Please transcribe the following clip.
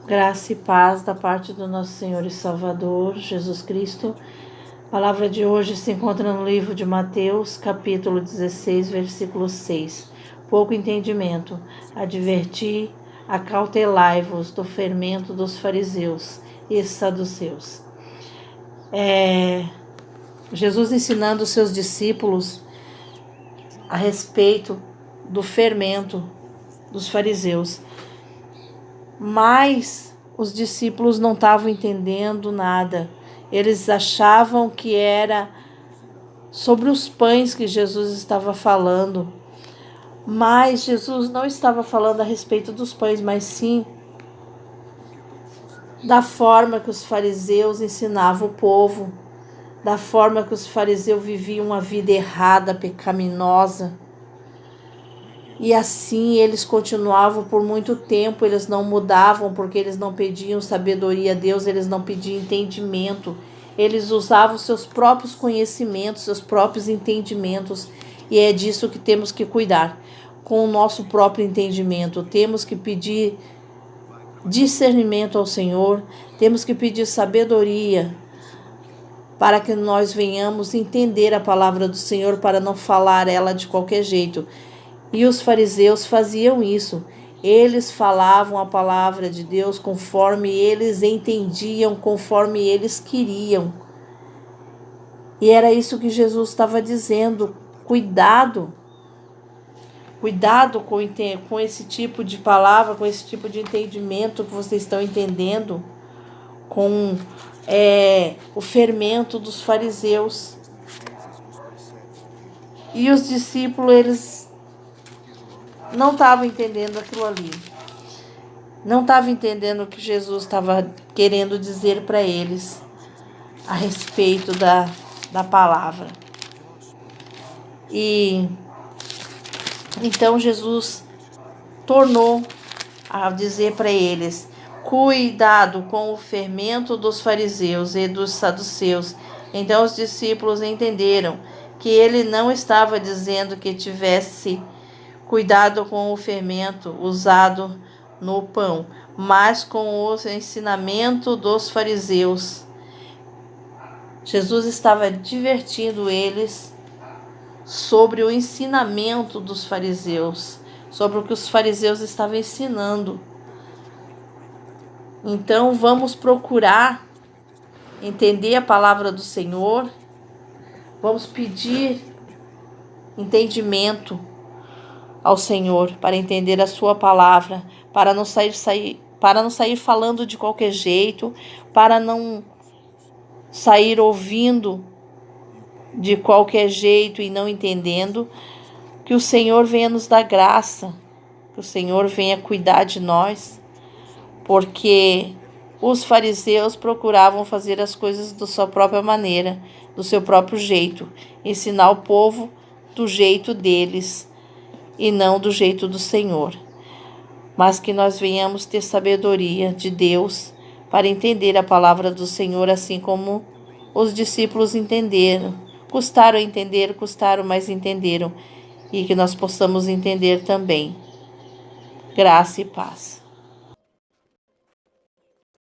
Graça e paz da parte do nosso Senhor e Salvador, Jesus Cristo. A palavra de hoje se encontra no livro de Mateus, capítulo 16, versículo 6. Pouco entendimento. Adverti, acautelai-vos do fermento dos fariseus e saduceus. Jesus ensinando os seus discípulos a respeito do fermento dos fariseus. Mas os discípulos não estavam entendendo nada. Eles achavam que era sobre os pães que Jesus estava falando. Mas Jesus não estava falando a respeito dos pães, mas sim da forma que os fariseus ensinavam o povo, da forma que os fariseus viviam uma vida errada, pecaminosa. E assim eles continuavam por muito tempo, eles não mudavam porque eles não pediam sabedoria a Deus, eles não pediam entendimento. Eles usavam seus próprios conhecimentos, seus próprios entendimentos. E é disso que temos que cuidar. Com o nosso próprio entendimento, temos que pedir discernimento ao Senhor, temos que pedir sabedoria para que nós venhamos entender a palavra do Senhor, para não falar ela de qualquer jeito. E os fariseus faziam isso. Eles falavam a palavra de Deus conforme eles entendiam, conforme eles queriam. E era isso que Jesus estava dizendo. Cuidado. Cuidado com esse tipo de palavra, com esse tipo de entendimento que vocês estão entendendo, com o fermento dos fariseus. E os discípulos, eles não estavam entendendo aquilo ali. Não estavam entendendo o que Jesus estava querendo dizer para eles a respeito da palavra. E então Jesus tornou a dizer para eles: cuidado com o fermento dos fariseus e dos saduceus. Então os discípulos entenderam que ele não estava dizendo que tivesse cuidado com o fermento usado no pão, mas com o ensinamento dos fariseus. Jesus estava advertindo eles sobre o ensinamento dos fariseus, sobre o que os fariseus estavam ensinando. Então vamos procurar entender a palavra do Senhor, vamos pedir entendimento ao Senhor para entender a sua palavra, para não sair falando de qualquer jeito, para não sair ouvindo de qualquer jeito e não entendendo. Que o Senhor venha nos dar graça, que o Senhor venha cuidar de nós, porque os fariseus procuravam fazer as coisas da sua própria maneira, do seu próprio jeito, ensinar o povo do jeito deles e não do jeito do Senhor. Mas que nós venhamos ter sabedoria de Deus para entender a palavra do Senhor, assim como os discípulos entenderam. Custaram a entender, mas entenderam. E que nós possamos entender também. Graça e paz.